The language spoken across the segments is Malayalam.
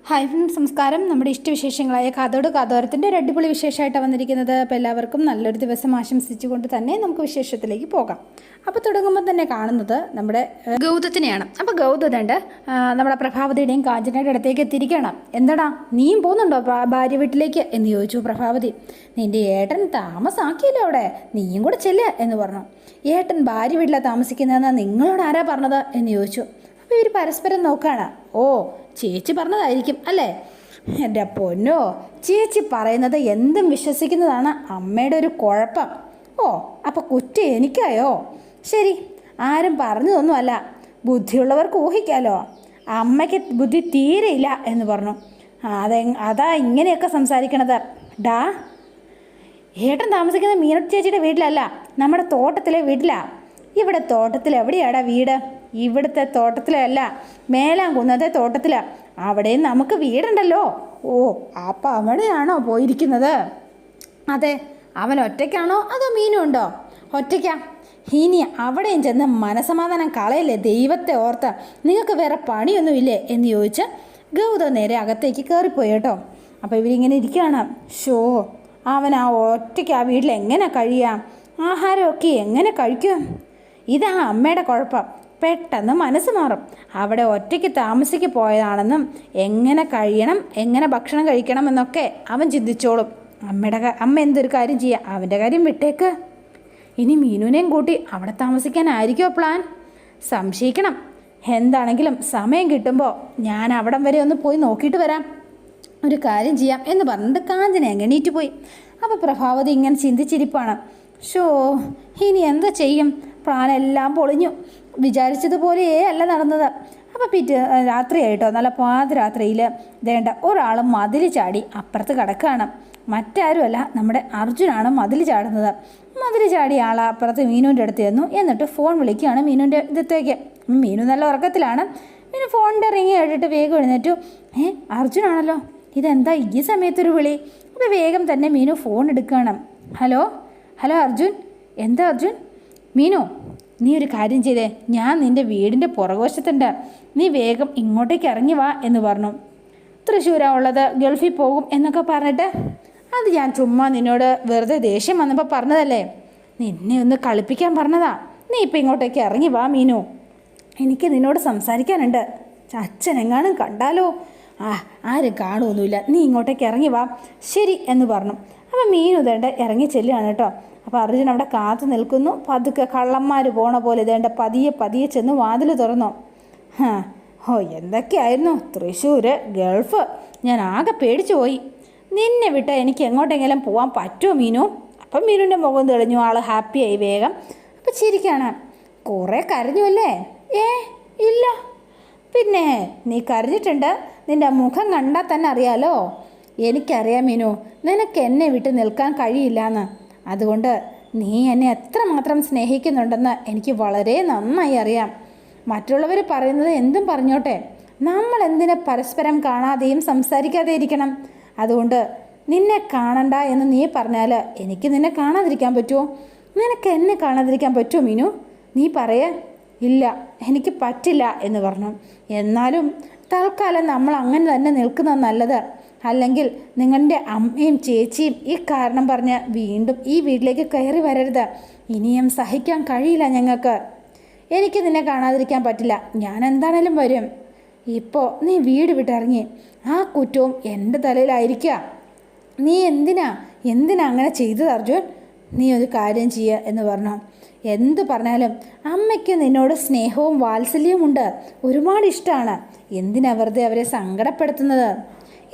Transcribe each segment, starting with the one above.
ഹായ് ഫ്രണ്ട്സ്, നമസ്കാരം. നമ്മുടെ ഇഷ്ടവിശേഷങ്ങളായ കാതോട് കാതോരത്തിൻ്റെ ഒരു അടിപൊളി വിശേഷമായിട്ടാണ് വന്നിരിക്കുന്നത്. അപ്പോൾ എല്ലാവർക്കും നല്ലൊരു ദിവസം ആശംസിച്ചുകൊണ്ട് തന്നെ നമുക്ക് വിശേഷത്തിലേക്ക് പോകാം. അപ്പോൾ തുടങ്ങുമ്പോൾ തന്നെ കാണുന്നത് നമ്മുടെ ഗൗതത്തിനെയാണ്. അപ്പോൾ ഗൗതമുണ്ട് നമ്മുടെ പ്രഭാവതിയുടെയും കാഞ്ചനയുടെ അടുത്തേക്ക് എത്തിയിരിക്കണം. എന്താടാ നീയും പോകുന്നുണ്ടോ ഭാര്യ വീട്ടിലേക്ക് എന്ന് ചോദിച്ചു പ്രഭാവതി. നിൻ്റെ ഏട്ടൻ താമസാക്കിയല്ലോ അവിടെ, നീയും കൂടെ ചെല്ലുക എന്ന് പറഞ്ഞു. ഏട്ടൻ ഭാര്യ വീട്ടിലാണ് താമസിക്കുന്നതെന്ന് നിങ്ങളോട് ആരാ പറഞ്ഞത് എന്ന് ചോദിച്ചു. അപ്പോൾ ഇവർ പരസ്പരം നോക്കുകയാണ്. ഓ, ചേച്ചി പറഞ്ഞതായിരിക്കും അല്ലേ? എൻ്റെ പൊന്നോ, ചേച്ചി പറയുന്നത് എന്തും വിശ്വസിക്കുന്നതാണ് അമ്മയുടെ ഒരു കുഴപ്പം. ഓ, അപ്പോൾ കുറ്റം എനിക്കായോ? ശരി, ആരും പറഞ്ഞതൊന്നുമല്ല, ബുദ്ധിയുള്ളവർക്ക് ഊഹിക്കാലോ. അമ്മയ്ക്ക് ബുദ്ധി തീരെയില്ല എന്ന് പറഞ്ഞു. അതാ ഇങ്ങനെയൊക്കെ സംസാരിക്കണത്. ഡാ, ഏട്ടൻ താമസിക്കുന്ന മീനോട്ട് ചേച്ചിയുടെ വീട്ടിലല്ല, നമ്മുടെ തോട്ടത്തിലെ വീട്ടിലാണ്. ഇവിടെ തോട്ടത്തിൽ എവിടെയാടാ വീട്? ഇവിടുത്തെ തോട്ടത്തിലല്ല, മേലാങ്കുന്നത്തെ തോട്ടത്തിലാണ്. അവിടെയും നമുക്ക് വീടുണ്ടല്ലോ. ഓ, അപ്പം അവിടെയാണോ പോയിരിക്കുന്നത്? അതെ. അവൻ ഒറ്റയ്ക്കാണോ അതോ മീനും ഉണ്ടോ? ഒറ്റയ്ക്കാ. ഇനി അവിടെയും ചെന്ന് മനസമാധാനം കളയല്ലേ ദൈവത്തെ ഓർത്ത്. നിങ്ങൾക്ക് വേറെ പണിയൊന്നുമില്ലേ എന്ന് ചോദിച്ച് ഗൗതം നേരെ അകത്തേക്ക് കയറിപ്പോയി കേട്ടോ. അപ്പോൾ ഇവരിങ്ങനെ ഇരിക്കുകയാണ്. ഷോ, അവൻ ആ ഒറ്റയ്ക്ക് ആ വീട്ടിൽ എങ്ങനെ കഴിയാം? ആഹാരമൊക്കെ എങ്ങനെ കഴിക്കും? ഇതാ അമ്മയുടെ കുഴപ്പം. പെട്ടെന്ന് മനസ്സ് മാറും. അവിടെ ഒറ്റയ്ക്ക് താമസിക്ക് പോയതാണെന്നും എങ്ങനെ കഴിയണം, എങ്ങനെ ഭക്ഷണം കഴിക്കണം എന്നൊക്കെ അവൻ ചിന്തിച്ചോളും. അമ്മ എന്തൊരു കാര്യം ചെയ്യുക, അവൻ്റെ കാര്യം വിട്ടേക്ക്. ഇനി മീനുവിനെയും കൂട്ടി അവിടെ താമസിക്കാനായിരിക്കുമോ പ്ലാൻ? സംശയിക്കണം. എന്താണെങ്കിലും സമയം കിട്ടുമ്പോൾ ഞാൻ അവിടം വരെ ഒന്ന് പോയി നോക്കിയിട്ട് വരാം. ഒരു കാര്യം ചെയ്യാം എന്ന് പറഞ്ഞിട്ട് കാഞ്ചന എങ്ങണീറ്റ് പോയി. അപ്പോൾ പ്രഭാവതി ഇങ്ങനെ ചിന്തിച്ചിരിപ്പാണ്. ഷോ, ഇനി എന്താ ചെയ്യും? പ്ലാനെല്ലാം പൊളിഞ്ഞു. വിചാരിച്ചതുപോലെയേ അല്ല നടന്നത്. അപ്പോൾ രാത്രിയായിട്ടോ, നല്ല പാതിരാത്രിയിൽ വേണ്ട ഒരാൾ മതിൽ ചാടി അപ്പുറത്ത് കിടക്കുകയാണ്. മറ്റാരുമല്ല, നമ്മുടെ അർജുനാണ് മതിൽ ചാടുന്നത്. മതിൽ ചാടി ആൾ അപ്പുറത്ത് മീനുവിൻ്റെ അടുത്ത് ചെന്നു. എന്നിട്ട് ഫോൺ വിളിക്കുകയാണ് മീനുവിൻ്റെ അടുത്തേക്ക്. മീനു നല്ല ഉറക്കത്തിലാണ്. മീനു ഫോണിൻ്റെ റിങ് കേട്ടിട്ട് വേഗം എഴുന്നേറ്റു. അർജുനാണല്ലോ, ഇതെന്താ ഈ സമയത്തൊരു വിളി? അപ്പോൾ വേഗം തന്നെ മീനു ഫോൺ എടുക്കുകയാണ്. Hello hello Arjun. എന്താ അർജുൻ? മീനു, നീ ഒരു കാര്യം ചെയ്തേ, ഞാൻ നിൻ്റെ വീടിൻ്റെ പുറകുവശത്തുണ്ട്, നീ വേഗം ഇങ്ങോട്ടേക്ക് ഇറങ്ങി വാ എന്ന് പറഞ്ഞു. തൃശ്ശൂരാ ഉള്ളത്, ഗൾഫിൽ പോകും എന്നൊക്കെ പറഞ്ഞിട്ട് അത് ഞാൻ ചുമ്മാ നിന്നോട് വെറുതെ ദേഷ്യം വന്നപ്പോൾ പറഞ്ഞതല്ലേ, നിന്നെ ഒന്ന് കളിപ്പിക്കാൻ പറഞ്ഞതാ. നീ ഇപ്പം ഇങ്ങോട്ടേക്ക് ഇറങ്ങി വാ മീനു, എനിക്ക് നിന്നോട് സംസാരിക്കാനുണ്ട്. അച്ഛനെങ്ങാനും കണ്ടാലോ? ആരും കാണുമൊന്നുമില്ല, നീ ഇങ്ങോട്ടേക്ക് ഇറങ്ങി വാ. ശരി എന്ന് പറഞ്ഞു. അപ്പം മീനു ഇതേണ്ട ഇറങ്ങി ചെല്ലുകയാണ് കേട്ടോ. അപ്പോൾ അർജുൻ അവിടെ കാത്തു നിൽക്കുന്നു. പതുക്കെ കള്ളന്മാർ പോണ പോലെ ഇതേണ്ട പതിയെ പതിയെ ചെന്ന് വാതിൽ തുറന്നു. ഓ, എന്തൊക്കെയായിരുന്നു തൃശ്ശൂർ, ഗൾഫ്, ഞാൻ ആകെ പേടിച്ചു പോയി. നിന്നെ വിട്ട് എനിക്ക് എങ്ങോട്ടെങ്കിലും പോകാൻ പറ്റുമോ മീനു? അപ്പം മീനുവിൻ്റെ മുഖം തെളിഞ്ഞു. ആൾ ഹാപ്പിയായി വേഗം. അപ്പം ചിരിക്കാണ്. കുറേ കരഞ്ഞു അല്ലേ? ഇല്ല. പിന്നെ നീ കരഞ്ഞിട്ടുണ്ട്, നിൻ്റെ മുഖം കണ്ടാൽ തന്നെ അറിയാലോ. എനിക്കറിയാം മീനു, നിനക്ക് എന്നെ വിട്ട് നിൽക്കാൻ കഴിയില്ലെന്ന്. അതുകൊണ്ട് നീ എന്നെ എത്രമാത്രം സ്നേഹിക്കുന്നുണ്ടെന്ന് എനിക്ക് വളരെ നന്നായി അറിയാം. മറ്റുള്ളവർ പറയുന്നത് എന്തും പറഞ്ഞോട്ടെ, നമ്മൾ എന്തിനെ പരസ്പരം കാണാതെയും സംസാരിക്കാതെ ഇരിക്കണം? അതുകൊണ്ട് നിന്നെ കാണണ്ട എന്ന് നീ പറഞ്ഞാൽ എനിക്ക് നിന്നെ കാണാതിരിക്കാൻ പറ്റുമോ? നിനക്ക് എന്നെ കാണാതിരിക്കാൻ പറ്റുമോ മീനു? നീ പറയേ. ഇല്ല, എനിക്ക് പറ്റില്ല എന്ന് പറഞ്ഞു. എന്നാലും തൽക്കാലം നമ്മൾ അങ്ങനെ തന്നെ നിൽക്കുന്നത് നല്ലത്. അല്ലെങ്കിൽ നിങ്ങളുടെ അമ്മയും ചേച്ചിയും ഈ കാരണം പറഞ്ഞ് വീണ്ടും ഈ വീട്ടിലേക്ക് കയറി വരരുത്. ഇനിയും സഹിക്കാൻ കഴിയില്ല ഞങ്ങൾക്ക്. എനിക്ക് നിന്നെ കാണാതിരിക്കാൻ പറ്റില്ല. ഞാൻ എന്താണേലും വരും. ഇപ്പോൾ നീ വീട് വിട്ടിറങ്ങി, ആ കുറ്റവും എൻ്റെ തലയിലായിരിക്കുക. നീ എന്തിനാ അങ്ങനെ ചെയ്തത് അർജുൻ? നീ ഒരു കാര്യം ചെയ്യുക എന്ന് പറഞ്ഞു. എന്തു പറഞ്ഞാലും അമ്മയ്ക്ക് നിന്നോട് സ്നേഹവും വാത്സല്യവും ഉണ്ട്, ഒരുപാട് ഇഷ്ടമാണ്. എന്തിനാ വെറുതെ അവരെ സങ്കടപ്പെടുത്തുന്നത്?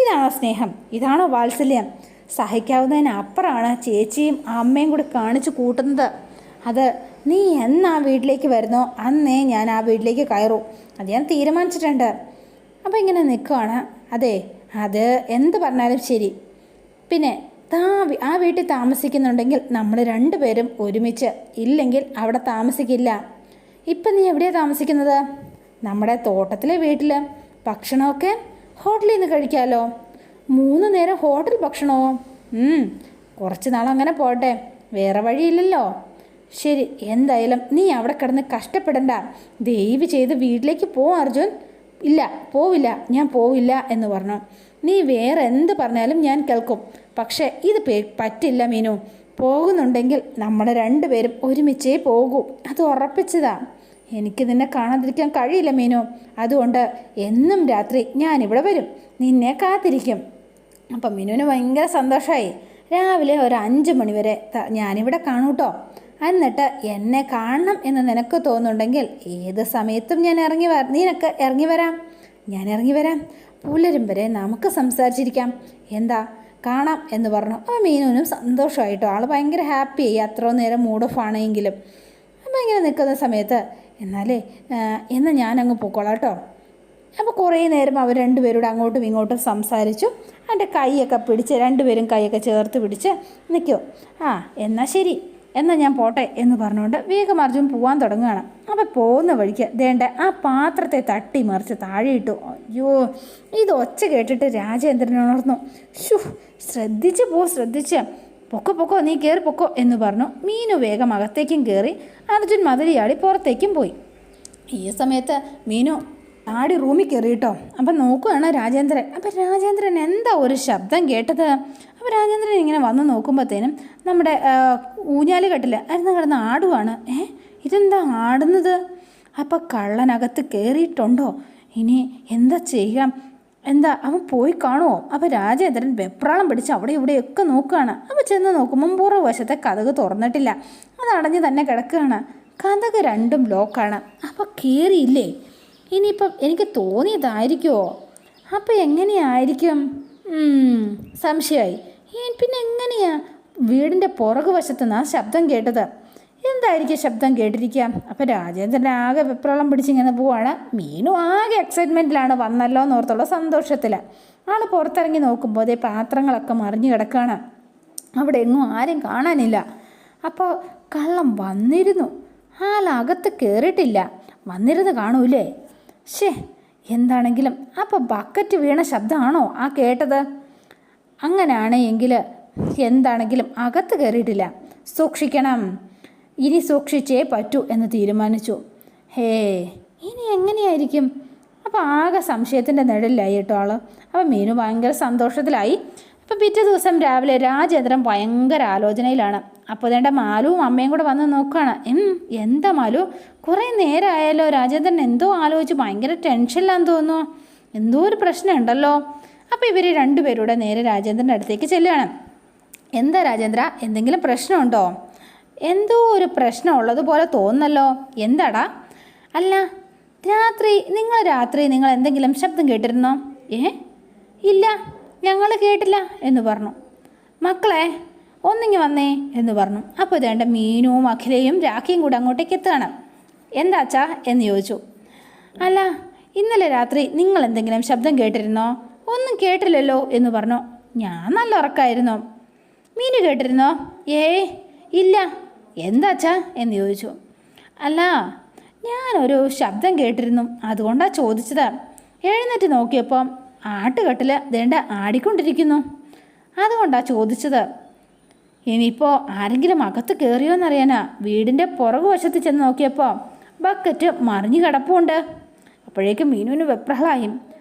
ഇതാണോ സ്നേഹം? ഇതാണോ വാത്സല്യം? സഹിക്കാവുന്നതിനപ്പുറമാണ് ചേച്ചിയും അമ്മയും കൂടി കാണിച്ചു കൂട്ടുന്നത്. അത് നീ എന്നാ വീട്ടിലേക്ക് വരുന്നോ അന്നേ ഞാൻ ആ വീട്ടിലേക്ക് കയറൂ. അത് ഞാൻ തീരുമാനിച്ചിട്ടുണ്ട്. അപ്പോൾ ഇങ്ങനെ നിൽക്കുവാണ്. അതെ, അത് എന്ത് പറഞ്ഞാലും ശരി. പിന്നെ ആ വീട്ടിൽ താമസിക്കുന്നുണ്ടെങ്കിൽ നമ്മൾ രണ്ടുപേരും ഒരുമിച്ച്, ഇല്ലെങ്കിൽ അവിടെ താമസിക്കില്ല. ഇപ്പം നീ എവിടെയാണ് താമസിക്കുന്നത്? നമ്മുടെ തോട്ടത്തിലെ വീട്ടിൽ. ഭക്ഷണമൊക്കെ ഹോട്ടലിൽ നിന്ന് കഴിക്കാമല്ലോ. 3 നേരം ഹോട്ടൽ ഭക്ഷണമോ? കുറച്ച് നാൾ അങ്ങനെ പോട്ടെ, വേറെ വഴിയില്ലല്ലോ. ശരി, എന്തായാലും നീ അവിടെ കിടന്ന് കഷ്ടപ്പെടണ്ട. ദയവ് ചെയ്ത് വീട്ടിലേക്ക് പോ അർജുൻ. ഇല്ല പോവില്ല, ഞാൻ പോവില്ല എന്ന് പറഞ്ഞു. നീ വേറെ എന്ത് പറഞ്ഞാലും ഞാൻ കേൾക്കും, പക്ഷേ ഇത് പറ്റില്ല മീനു. പോകുന്നുണ്ടെങ്കിൽ നമ്മൾ രണ്ടുപേരും ഒരുമിച്ചേ പോകൂ, അത് ഉറപ്പിച്ചതാ. എനിക്ക് നിന്നെ കാണാതിരിക്കാൻ കഴിയില്ല മീനു. അതുകൊണ്ട് എന്നും രാത്രി ഞാനിവിടെ വരും, നിന്നെ കാത്തിരിക്കും. അപ്പം മീനുവിന് ഭയങ്കര സന്തോഷമായി. രാവിലെ ഒരു 5 മണി വരെ ഞാനിവിടെ കാണൂട്ടോ. എന്നിട്ട് എന്നെ കാണണം എന്ന് നിനക്ക് തോന്നുന്നുണ്ടെങ്കിൽ ഏത് സമയത്തും ഞാൻ നിനക്ക് ഇറങ്ങി വരാം, ഞാൻ ഇറങ്ങി വരാം. പുലരും വരെ നമുക്ക് സംസാരിച്ചിരിക്കാം, എന്താ കാണാം എന്ന് പറഞ്ഞു. അപ്പോൾ മീനുവിനും സന്തോഷമായിട്ടോ. ആൾ ഭയങ്കര ഹാപ്പിയായി, അത്ര നേരം മൂഡ് ഓഫ് ആണെങ്കിലും. അപ്പോൾ ഇങ്ങനെ നിൽക്കുന്ന സമയത്ത് എന്നാൽ ഞാനങ്ങ് പോയിക്കോളാം കേട്ടോ. അപ്പോൾ കുറേ നേരം അവർ രണ്ടുപേരോട് അങ്ങോട്ടും ഇങ്ങോട്ടും സംസാരിച്ചു. എൻ്റെ കൈയൊക്കെ പിടിച്ച് രണ്ടുപേരും കൈയൊക്കെ ചേർത്ത് പിടിച്ച് നിൽക്കുമോ. എന്നാൽ ശരി, എന്നാൽ ഞാൻ പോട്ടെ എന്ന് പറഞ്ഞുകൊണ്ട് വേഗം അർജുൻ പോകാൻ തുടങ്ങുകയാണ്. അപ്പോൾ പോകുന്ന വഴിക്ക് ദേണ്ട ആ പാത്രത്തെ തട്ടി മറിച്ച് താഴെ ഇട്ടു. അയ്യോ, ഇത് ഒച്ച കേട്ടിട്ട് രാജേന്ദ്രൻ ഉണർന്നു. ശ്രദ്ധിച്ച് പൊക്കോ നീ കയറി പൊക്കോ എന്ന് പറഞ്ഞു. മീനു വേഗം അകത്തേക്കും കയറി. അർജുൻ മതിലിയാടി പുറത്തേക്കും പോയി. ഈ സമയത്ത് മീനു ആടി റൂമിൽ കയറി കേട്ടോ. അപ്പം നോക്കുകയാണ് രാജേന്ദ്രൻ. അപ്പം രാജേന്ദ്രൻ എന്താ ഒരു ശബ്ദം കേട്ടത്? അപ്പോൾ രാജേന്ദ്രൻ ഇങ്ങനെ വന്ന് നോക്കുമ്പോഴത്തേനും നമ്മുടെ ഊഞ്ഞാല് കെട്ടിൽ കിടന്ന് ആടുവാണ്. ഇതെന്താ ആടുന്നത്? അപ്പം കള്ളനകത്ത് കയറിയിട്ടുണ്ടോ? ഇനി എന്താ ചെയ്യാം? എന്താ അവൻ പോയി കാണുമോ? അപ്പോൾ രാജേന്ദ്രൻ വെപ്രാളം പിടിച്ച് അവിടെ ഇവിടെയൊക്കെ നോക്കുകയാണ്. അപ്പോൾ ചെന്ന് നോക്കുമ്പം പുറകുവശത്തെ കതക് തുറന്നിട്ടില്ല, അത് അടഞ്ഞ് തന്നെ കിടക്കുകയാണ്. കതക് രണ്ടും ലോക്കാണ്. അപ്പോൾ കയറിയില്ലേ? ഇനിയിപ്പം എനിക്ക് തോന്നിയതായിരിക്കുമോ? അപ്പം എങ്ങനെയായിരിക്കും? സംശയമായി. പിന്നെ എങ്ങനെയാ വീടിൻ്റെ പുറകുവശത്ത് നിന്ന് ആ ശബ്ദം കേട്ടത്? എന്തായിരിക്കും ശബ്ദം കേട്ടിരിക്കാം? അപ്പം രാജേന്ദ്രൻ ആകെ വെപ്രാളം പിടിച്ചിങ്ങനെ പോവാണ്. മീനു ആകെ എക്സൈറ്റ്മെൻറ്റിലാണ്, വന്നല്ലോ എന്നോർത്തുള്ള സന്തോഷത്തിൽ. ആൾ പുറത്തിറങ്ങി നോക്കുമ്പോൾ അതേ പാത്രങ്ങളൊക്കെ മറിഞ്ഞു കിടക്കുകയാണ്. അവിടെ എങ്ങും ആരും കാണാനില്ല. അപ്പോൾ കള്ളം വന്നിരുന്നു, ആളകത്ത് കയറിയിട്ടില്ല. വന്നിരുന്ന് കാണൂലേ? എന്താണെങ്കിലും അപ്പോൾ ബക്കറ്റ് വീണ ശബ്ദമാണോ ആ കേട്ടത്? അങ്ങനെയാണെങ്കിൽ എന്താണെങ്കിലും അകത്ത് കയറിയിട്ടില്ല. സൂക്ഷിക്കണം, ഇനി സൂക്ഷിച്ചേ പറ്റൂ എന്ന് തീരുമാനിച്ചു. ഇനി എങ്ങനെയായിരിക്കും? അപ്പോൾ ആകെ സംശയത്തിൻ്റെ നിഴലിലായി കേട്ടോ ആൾ. അപ്പോൾ മീനു ഭയങ്കര സന്തോഷത്തിലായി. അപ്പം പിറ്റേ ദിവസം രാവിലെ രാജേന്ദ്രൻ ഭയങ്കര ആലോചനയിലാണ്. അപ്പോൾ അതേണ്ട മാലുവും അമ്മയും കൂടെ വന്ന് നോക്കുകയാണ്. എന്താ മാലു, കുറേ നേരമായാലോ രാജേന്ദ്രൻ എന്തോ ആലോചിച്ച് ഭയങ്കര ടെൻഷനിലാന്ന് തോന്നുന്നു, എന്തോ ഒരു പ്രശ്നമുണ്ടല്ലോ. അപ്പോൾ ഇവർ രണ്ടുപേരുടെ നേരെ രാജേന്ദ്രൻ്റെ അടുത്തേക്ക് ചെല്ലുകയാണ്. എന്താ രാജേന്ദ്ര, എന്തെങ്കിലും പ്രശ്നമുണ്ടോ? എന്തോ ഒരു പ്രശ്നം ഉള്ളതുപോലെ തോന്നുന്നല്ലോ, എന്താടാ? അല്ല, രാത്രി നിങ്ങൾ എന്തെങ്കിലും ശബ്ദം കേട്ടിരുന്നോ? ഇല്ല, ഞങ്ങൾ കേട്ടില്ല എന്ന് പറഞ്ഞു. മക്കളെ ഒന്നിങ്ങി വന്നേ എന്ന് പറഞ്ഞു. അപ്പോൾ ഇതേണ്ട മീനുവും അഖിലയും രാഖിയും കൂടെ അങ്ങോട്ടേക്ക് എത്തുകയാണ്. എന്താച്ചാ എന്ന് ചോദിച്ചു. അല്ല, ഇന്നലെ രാത്രി നിങ്ങൾ എന്തെങ്കിലും ശബ്ദം കേട്ടിരുന്നോ? ഒന്നും കേട്ടില്ലല്ലോ എന്ന് പറഞ്ഞു. ഞാൻ നല്ല ഉറക്കമായിരുന്നു. മീനു കേട്ടിരുന്നോ? ഇല്ല. എന്താച്ചാ എന്ന് ചോദിച്ചു. അല്ല, ഞാനൊരു ശബ്ദം കേട്ടിരുന്നു, അതുകൊണ്ടാണ് ചോദിച്ചത്. എഴുന്നേറ്റ് നോക്കിയപ്പോൾ ആട്ടുകെട്ടിൽ ദേണ്ട ആടിക്കൊണ്ടിരിക്കുന്നു, അതുകൊണ്ടാണ് ചോദിച്ചത്. ഇനിയിപ്പോൾ ആരെങ്കിലും അകത്ത് കയറിയോന്നറിയാനാ വീടിൻ്റെ പുറകുവശത്ത് ചെന്ന് നോക്കിയപ്പോൾ ബക്കറ്റ് മറിഞ്ഞു കിടപ്പുണ്ട്. അപ്പോഴേക്കും മീനുവിന് വെപ്രളായും.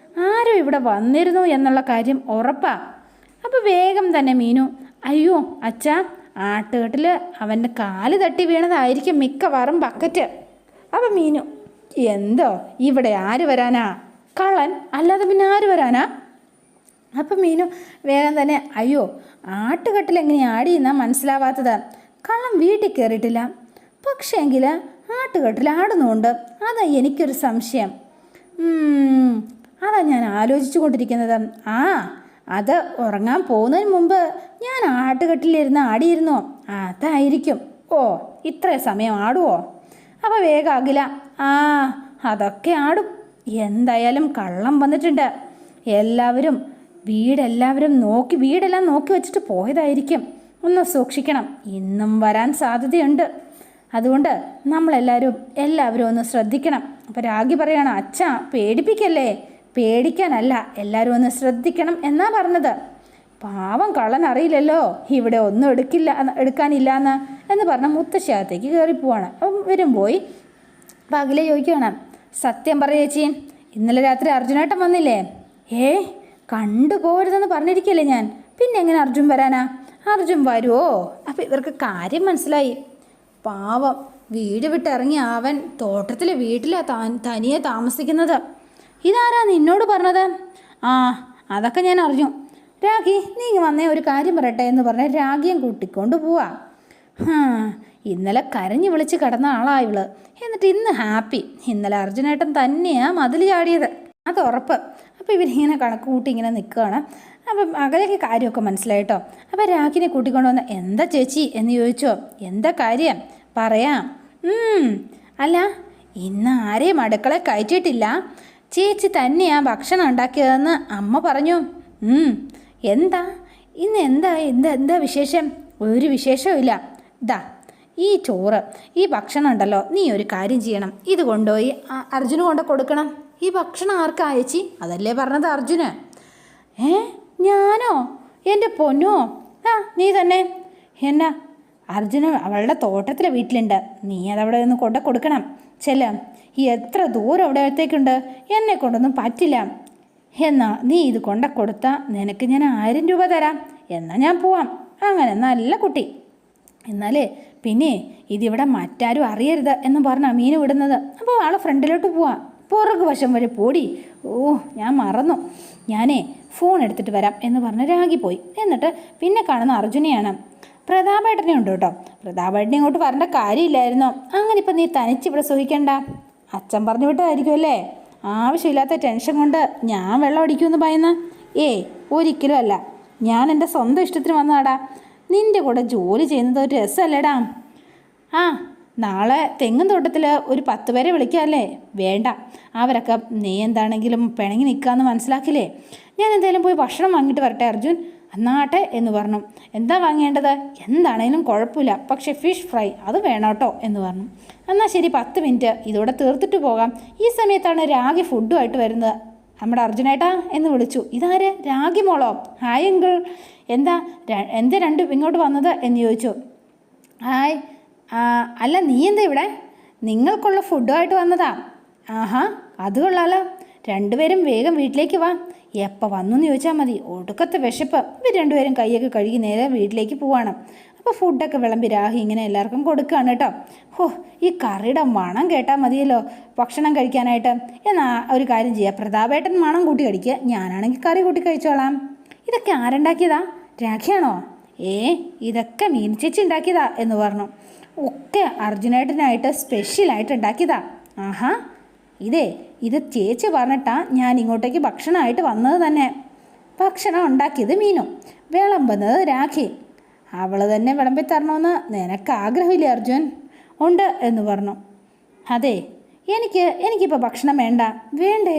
ആരും ഇവിടെ വന്നിരുന്നു എന്നുള്ള കാര്യം ഉറപ്പാ. അപ്പോൾ വേഗം തന്നെ മീനു, അയ്യോ അച്ഛാ, ആട്ടുകെട്ടിൽ അവൻ്റെ കാല് തട്ടി വീണതായിരിക്കും മിക്കവാറും ബക്കറ്റ്. അപ്പം മീനു, എന്തോ ഇവിടെ ആര് വരാനാ? കള്ളൻ അല്ലാതെ പിന്നെ ആര് വരാനാ? അപ്പം മീനു വേഗം തന്നെ, അയ്യോ ആട്ടുകെട്ടിൽ എങ്ങനെയാണ് ആടിയെന്നാ മനസ്സിലാവാത്തത്. കള്ളം വീട്ടിൽ കയറിയിട്ടില്ല, പക്ഷേങ്കിൽ ആട്ടുകെട്ടിൽ ആടുന്നുണ്ട്. അതാ എനിക്കൊരു സംശയം. അതാ ഞാൻ ആലോചിച്ചു കൊണ്ടിരിക്കുന്നത്. അത് ഉറങ്ങാൻ പോകുന്നതിന് മുമ്പ് ഞാൻ ആട്ടുകെട്ടിലിരുന്ന് ആടിയിരുന്നോ? അതായിരിക്കും. ഇത്ര സമയം ആടുവോ? അപ്പോൾ വേഗം അഖില, അതൊക്കെ ആടും. എന്തായാലും കള്ളം വന്നിട്ടുണ്ട്. വീടെല്ലാം നോക്കി വെച്ചിട്ട് പോയതായിരിക്കും. ഒന്ന് സൂക്ഷിക്കണം, ഇന്നും വരാൻ സാധ്യതയുണ്ട്. അതുകൊണ്ട് എല്ലാവരും ഒന്ന് ശ്രദ്ധിക്കണം. അപ്പോൾ രാഖി പറയാണ്, അച്ഛാ പേടിപ്പിക്കല്ലേ. പേടിക്കാനല്ല, എല്ലാവരും ഒന്ന് ശ്രദ്ധിക്കണം എന്നാ പറഞ്ഞത്. പാവം കള്ളൻ അറിയില്ലല്ലോ ഇവിടെ ഒന്നും എടുക്കാനില്ല എന്ന് പറഞ്ഞ മുത്തശ്ശിയകത്തേക്ക് കയറിപ്പോവാണ്. അപ്പം പോയി. അപ്പം അഖില ചോദിക്കുകയാണ്, സത്യം പറയേച്ചി, ഇന്നലെ രാത്രി അർജുനേട്ടൻ വന്നില്ലേ? കണ്ടുപോകരുതെന്ന് പറഞ്ഞിരിക്കല്ലേ ഞാൻ. പിന്നെ എങ്ങനെ അർജുൻ വരാനാ? അർജുൻ വരുമോ? അപ്പം ഇവർക്ക് കാര്യം മനസ്സിലായി. പാവം, വീട് വിട്ടിറങ്ങി അവൻ തോട്ടത്തിലെ വീട്ടിലാണ് തനിയെ താമസിക്കുന്നത്. ഇതാരാ നിന്നോട് പറഞ്ഞത്? അതൊക്കെ ഞാൻ അറിഞ്ഞു. രാഖി, നീ വന്നേ, ഒരു കാര്യം പറയട്ടെ എന്ന് പറഞ്ഞാൽ രാഖിയും കൂട്ടിക്കൊണ്ട് പോവാ. ഇന്നലെ കരഞ്ഞു വിളിച്ച് കിടന്ന ആളാ ഇവള്. എന്നിട്ട് ഇന്ന് ഹാപ്പി. ഇന്നലെ അർജുനേട്ടൻ തന്നെയാ മതിൽ ചാടിയത്, അത് ഉറപ്പ്. അപ്പോൾ ഇവരിങ്ങനെ കണക്ക് കൂട്ടി ഇങ്ങനെ നിൽക്കുകയാണ്. അപ്പം അകലേക്ക് കാര്യമൊക്കെ മനസ്സിലായിട്ടോ. അപ്പോൾ രാഖിനെ കൂട്ടിക്കൊണ്ട് വന്ന് എന്താ ചേച്ചി എന്ന് ചോദിച്ചോ. എന്താ കാര്യം പറയാം. അല്ല, ഇന്ന് ആരെയും അടുക്കള കയറ്റിയിട്ടില്ല, ചേച്ചി തന്നെയാ ഭക്ഷണം ഉണ്ടാക്കിയതെന്ന് അമ്മ പറഞ്ഞു. എന്താ ഇന്ന് എന്താ വിശേഷം? ഒരു വിശേഷവും ഇല്ല. ഇതാ ഈ ചോറ്, ഈ ഭക്ഷണം ഉണ്ടല്ലോ, നീ ഒരു കാര്യം ചെയ്യണം, ഇത് കൊണ്ടുപോയി അർജുന് കൊണ്ട് കൊടുക്കണം. ഈ ഭക്ഷണം ആർക്കാ ചേച്ചി? അതല്ലേ പറഞ്ഞത് അർജുന്. ഞാനോ? എൻ്റെ പൊന്നോ, നീ തന്നെ. എന്നാ, അർജുന് അവളുടെ തോട്ടത്തിലെ വീട്ടിലുണ്ട്, നീ അതവിടെ ഒന്ന് കൊണ്ട് കൊടുക്കണം. ഈ എത്ര ദൂരം അവിടെ അടുത്തേക്കുണ്ട്, എന്നെ കൊണ്ടൊന്നും പറ്റില്ല. എന്നാ നീ ഇത് കൊണ്ട കൊടുത്താൽ നിനക്ക് ഞാൻ 1000 രൂപ തരാം. എന്നാൽ ഞാൻ പോവാം. അങ്ങനെ നല്ല കുട്ടി. എന്നാലേ പിന്നെ ഇതിവിടെ മറ്റാരും അറിയരുത് എന്ന് പറഞ്ഞാൽ മീൻ വിടുന്നത്. അപ്പോൾ ആളെ ഫ്രണ്ടിലോട്ട് പോവാം. പുറകു വശം വരെ പോടി. ഞാൻ മറന്നു, ഞാനേ ഫോൺ എടുത്തിട്ട് വരാം എന്ന് പറഞ്ഞ് രാഗി പോയി. എന്നിട്ട് പിന്നെ കാണുന്ന അർജുനെയാണ്. പ്രതാപേട്ടനെ ഉണ്ട് കേട്ടോ. പ്രതാപേട്ടനെ ഇങ്ങോട്ട് വരേണ്ട കാര്യമില്ലായിരുന്നോ? അങ്ങനെ ഇപ്പം നീ തനിച്ചിവിടെ സുഖിക്കണ്ട. അച്ഛൻ പറഞ്ഞു വിട്ടതായിരിക്കും അല്ലേ? ആവശ്യമില്ലാത്ത ടെൻഷൻ കൊണ്ട് ഞാൻ വെള്ളം അടിക്കുമെന്ന് പറയുന്ന? ഒരിക്കലും അല്ല. ഞാൻ എൻ്റെ സ്വന്തം ഇഷ്ടത്തിന് വന്നതാടാ. നിൻ്റെ കൂടെ ജോലി ചെയ്യുന്നത് ഒരു രസമല്ലേടാ. നാളെ തെങ്ങും തോട്ടത്തിൽ ഒരു 10 പേരെ വിളിക്കാമല്ലേ? വേണ്ട, അവരൊക്കെ നീ എന്താണെങ്കിലും പിണങ്ങി നിൽക്കാമെന്ന് മനസ്സിലാക്കില്ലേ? ഞാൻ എന്തായാലും പോയി ഭക്ഷണം വാങ്ങിയിട്ട് വരട്ടെ അർജുൻ. എന്നാട്ടെ എന്ന് പറഞ്ഞു. എന്താ വാങ്ങേണ്ടത്? എന്താണേലും കുഴപ്പമില്ല, പക്ഷേ ഫിഷ് ഫ്രൈ അത് വേണം കേട്ടോ എന്ന് പറഞ്ഞു. എന്നാൽ ശരി, 10 മിനിറ്റ് ഇതോടെ തീർത്തിട്ട് പോകാം. ഈ സമയത്താണ് രാഗി ഫുഡുമായിട്ട് വരുന്നത്. നമ്മുടെ അർജുനേട്ടാ എന്ന് വിളിച്ചു. ഇതാര്? രാഗി മോളോ? Hi uncle. എന്താ രണ്ടും ഇങ്ങോട്ട് വന്നത് എന്ന് ചോദിച്ചു. ഹായ്. അല്ല, നീ എന്താ ഇവിടെ? നിങ്ങൾക്കുള്ള ഫുഡുമായിട്ട് വന്നതാ. അത് കൊള്ളാലോ. രണ്ടുപേരും വേഗം വീട്ടിലേക്ക് വാ. എപ്പോൾ വന്നു എന്ന് ചോദിച്ചാൽ മതി. ഒടുക്കത്തെ വിശപ്പ്. ഇവർ രണ്ടുപേരും കൈയൊക്കെ കഴുകി നേരെ വീട്ടിലേക്ക് പോവാണ്. അപ്പോൾ ഫുഡൊക്കെ വിളമ്പി രാഹി ഇങ്ങനെ എല്ലാവർക്കും കൊടുക്കുകയാണ് കേട്ടോ. ഈ കറിയുടെ മണം കേട്ടാൽ മതിയല്ലോ ഭക്ഷണം കഴിക്കാനായിട്ട്. എന്നാൽ ഒരു കാര്യം ചെയ്യാം, പ്രതാപേട്ടൻ മണം കൂട്ടി കഴിക്കുക, ഞാനാണെങ്കിൽ കറി കൂട്ടി കഴിച്ചോളാം. ഇതൊക്കെ ആരുണ്ടാക്കിയതാ? രാഖിയാണോ? ഇതൊക്കെ മീൻ ചേച്ചി ഉണ്ടാക്കിയതാ എന്ന് പറഞ്ഞു. ഒക്കെ അർജുനേട്ടനായിട്ട് സ്പെഷ്യലായിട്ട് ഉണ്ടാക്കിയതാ. ഇത് ചേച്ചി പറഞ്ഞിട്ടാ ഞാൻ ഇങ്ങോട്ടേക്ക് ഭക്ഷണമായിട്ട് വന്നത് തന്നെ. ഭക്ഷണം ഉണ്ടാക്കിയത് മീനു, വിളമ്പുന്നത് രാഖി. അവൾ തന്നെ വിളമ്പി തരണമെന്ന് നിനക്ക് ആഗ്രഹമില്ലേ അർജുൻ? ഉണ്ട് എന്ന് പറഞ്ഞു. അതെ, എനിക്കിപ്പോൾ ഭക്ഷണം വേണ്ടേ?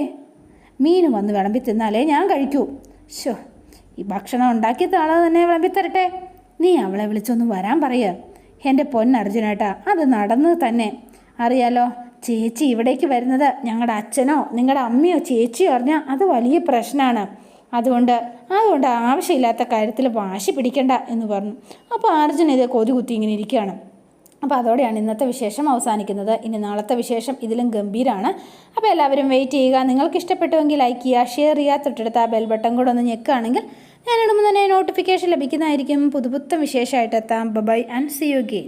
മീനു വന്ന് വിളമ്പി തിന്നാലേ ഞാൻ കഴിക്കൂ. ഈ ഭക്ഷണം ഉണ്ടാക്കിയത് ആളെ തന്നെ വിളമ്പി തരട്ടെ. നീ അവളെ വിളിച്ചൊന്ന് വരാൻ പറയുക. എൻ്റെ പൊന്നർജുനേട്ടാ, അത് നടന്നത് തന്നെ. അറിയാലോ, ചേച്ചി ഇവിടേക്ക് വരുന്നത് ഞങ്ങളുടെ അച്ഛനോ നിങ്ങളുടെ അമ്മയോ ചേച്ചിയോ അറിഞ്ഞാൽ അത് വലിയ പ്രശ്നമാണ്. അതുകൊണ്ട് ആവശ്യമില്ലാത്ത കാര്യത്തിൽ വാശി പിടിക്കണ്ട എന്ന് പറഞ്ഞു. അപ്പോൾ അർജുൻ ഇത് കൊതി കുത്തി ഇങ്ങനെ ഇരിക്കുകയാണ്. അപ്പോൾ അതോടെയാണ് ഇന്നത്തെ വിശേഷം അവസാനിക്കുന്നത്. ഇനി നാളത്തെ വിശേഷം ഇതിലും ഗംഭീരമാണ്. അപ്പോൾ എല്ലാവരും വെയിറ്റ് ചെയ്യുക. നിങ്ങൾക്ക് ഇഷ്ടപ്പെട്ടുവെങ്കിൽ ലൈക്ക് ചെയ്യുക, ഷെയർ ചെയ്യുക, തൊട്ടടുത്ത ആ ബെൽ ബട്ടൺ കൂടെ ഒന്ന് ഞെക്കുകയാണെങ്കിൽ ഞാനിടുമ്പോൾ തന്നെ നോട്ടിഫിക്കേഷൻ ലഭിക്കുന്നതായിരിക്കും. പുതുപുത്തൻ വിശേഷമായിട്ട് എത്താം. Bye and see you again.